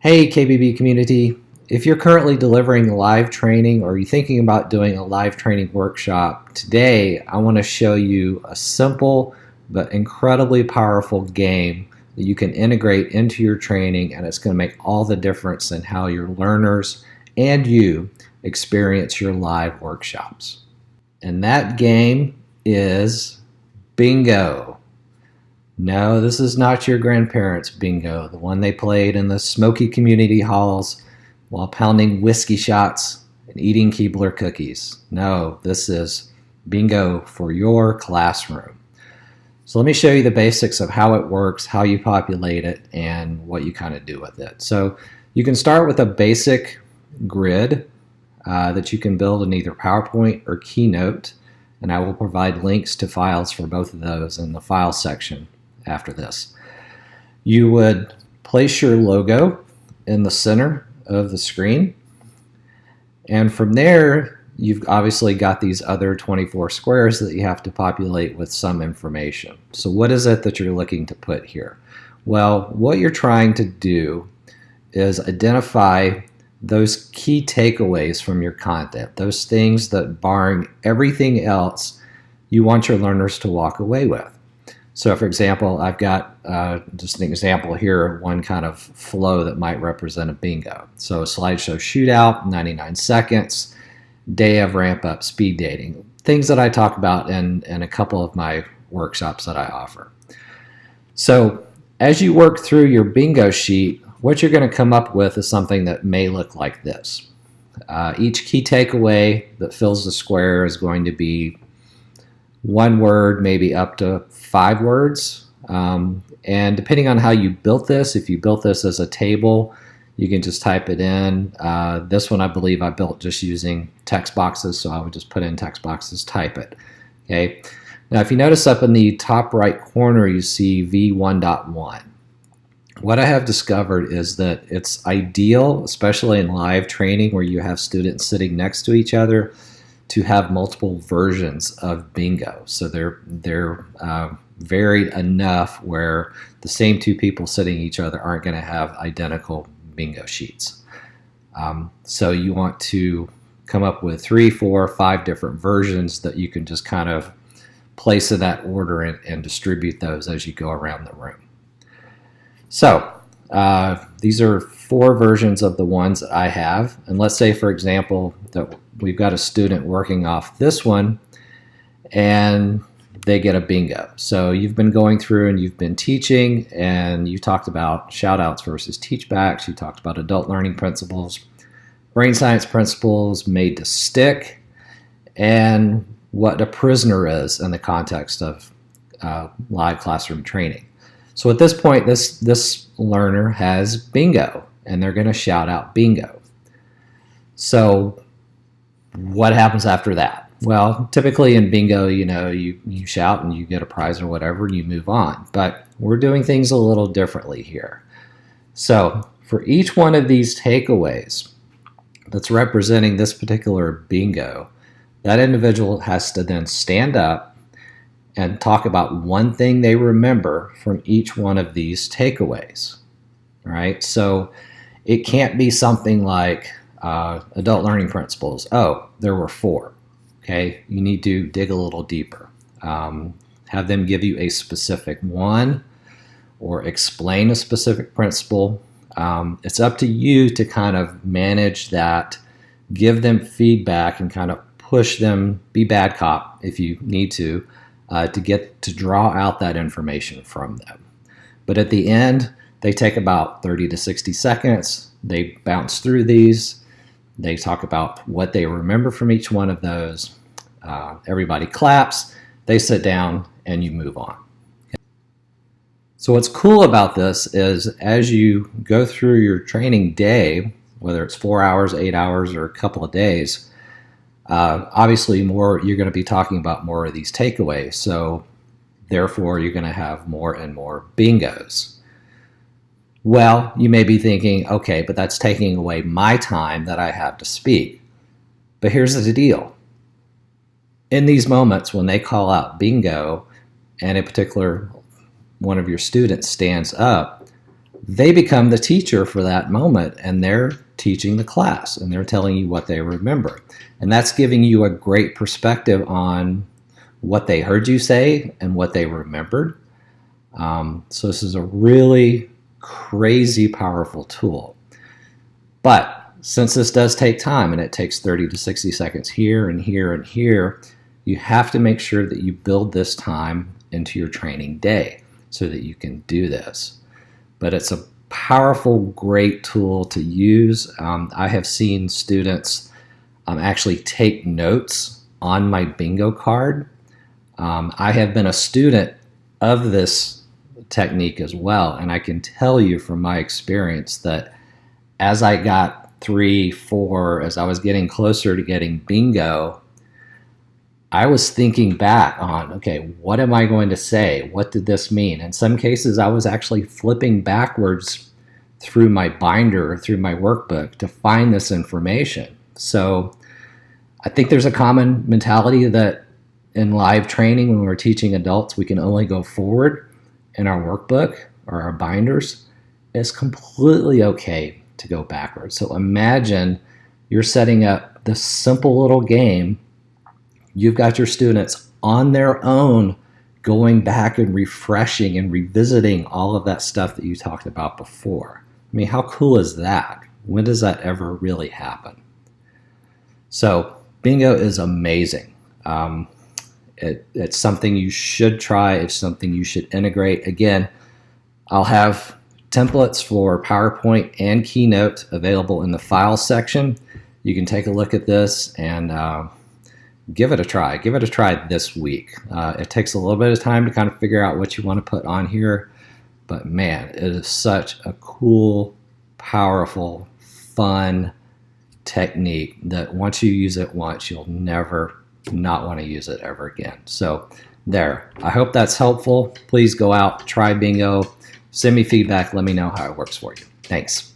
Hey KBB community, if you're currently delivering live training or you're thinking about doing a live training workshop, today I want to show you a simple but incredibly powerful game that you can integrate into your training, and it's going to make all the difference in how your learners and you experience your live workshops. And that game is bingo. No, this is not your grandparents' bingo, the one they played in the smoky community halls while pounding whiskey shots and eating Keebler cookies. No, this is bingo for your classroom. So let me show you the basics of how it works, how you populate it, and what you kind of do with it. So you can start with a basic grid that you can build in either PowerPoint or Keynote, and I will provide links to files for both of those in the file section after this. You would place your logo in the center of the screen, and from there you've obviously got these other 24 squares that you have to populate with some information. So what is it that you're looking to put here? Well, what you're trying to do is identify those key takeaways from your content, those things that, barring everything else, you want your learners to walk away with. So for example, I've got just an example here of one kind of flow that might represent a bingo. So a slideshow shootout, 99 seconds, day of ramp up, speed dating, things that I talk about in a couple of my workshops that I offer. So as you work through your bingo sheet, what you're going to come up with is something that may look like this. Each key takeaway that fills the square is going to be one word, maybe up to 5 words. And depending on how you built this, if you built this as a table, you can just type it in. This one I believe I built just using text boxes, so I would just put in text boxes, type it. Okay. Now if you notice up in the top right corner you see V1.1. What I have discovered is that it's ideal, especially in live training where you have students sitting next to each other, to have multiple versions of bingo. So they're varied enough where the same two people sitting each other aren't going to have identical bingo sheets. So you want to come up with 3, 4, 5 different versions that you can just kind of place in that order and distribute those as you go around the room. So these are 4 versions of the ones that I have, and let's say for example that we've got a student working off this one and they get a bingo. So you've been going through and you've been teaching, and you talked about shout outs versus teach backs, you talked about adult learning principles, brain science principles made to stick, and what a prisoner is in the context of live classroom training. So at this point, this learner has bingo, and they're going to shout out bingo. So what happens after that? Well, typically in bingo, you shout and you get a prize or whatever, and you move on. But we're doing things a little differently here. So for each one of these takeaways that's representing this particular bingo, that individual has to then stand up and talk about one thing they remember from each one of these takeaways. All right, so it can't be something like adult learning principles. Oh, there were 4. Okay, you need to dig a little deeper. Have them give you a specific one or explain a specific principle. It's up to you to kind of manage that, give them feedback, and kind of push them, be bad cop if you need to get to draw out that information from them. But at the end, they take about 30 to 60 seconds. They bounce through these. They talk about what they remember from each one of those. Everybody claps. They sit down, and you move on. So what's cool about this is as you go through your training day, whether it's 4 hours, 8 hours, or a couple of days, obviously you're going to be talking about more of these takeaways, so therefore you're going to have more and more bingos. Well, you may be thinking, okay, but that's taking away my time that I have to speak. But here's the deal. In these moments when they call out bingo and a particular one of your students stands up, they become the teacher for that moment, and they're teaching the class and they're telling you what they remember. And that's giving you a great perspective on what they heard you say and what they remembered. So this is a really crazy powerful tool. But since this does take time, and it takes 30 to 60 seconds here and here and here, you have to make sure that you build this time into your training day so that you can do this. But it's a powerful, great tool to use. I have seen students actually take notes on my bingo card. I have been a student of this technique as well, and I can tell you from my experience that as I got 3, 4, as I was getting closer to getting bingo, I was thinking back on, okay, what am I going to say? What did this mean? In some cases, I was actually flipping backwards through my binder or through my workbook to find this information. So I think there's a common mentality that in live training, when we're teaching adults, we can only go forward in our workbook or our binders. It's completely okay to go backwards. So imagine you're setting up this simple little game. You've got your students on their own going back and refreshing and revisiting all of that stuff that you talked about before. I mean, how cool is that? When does that ever really happen? So bingo is amazing. It's something you should try. It's something you should integrate. Again, I'll have templates for PowerPoint and Keynote available in the Files section. You can take a look at this and give it a try. Give it a try this week. It takes a little bit of time to kind of figure out what you want to put on here, but man, it is such a cool, powerful, fun technique that once you use it once, you'll never not want to use it ever again. So there, I hope that's helpful. Please go out, try bingo, send me feedback, let me know how it works for you. Thanks.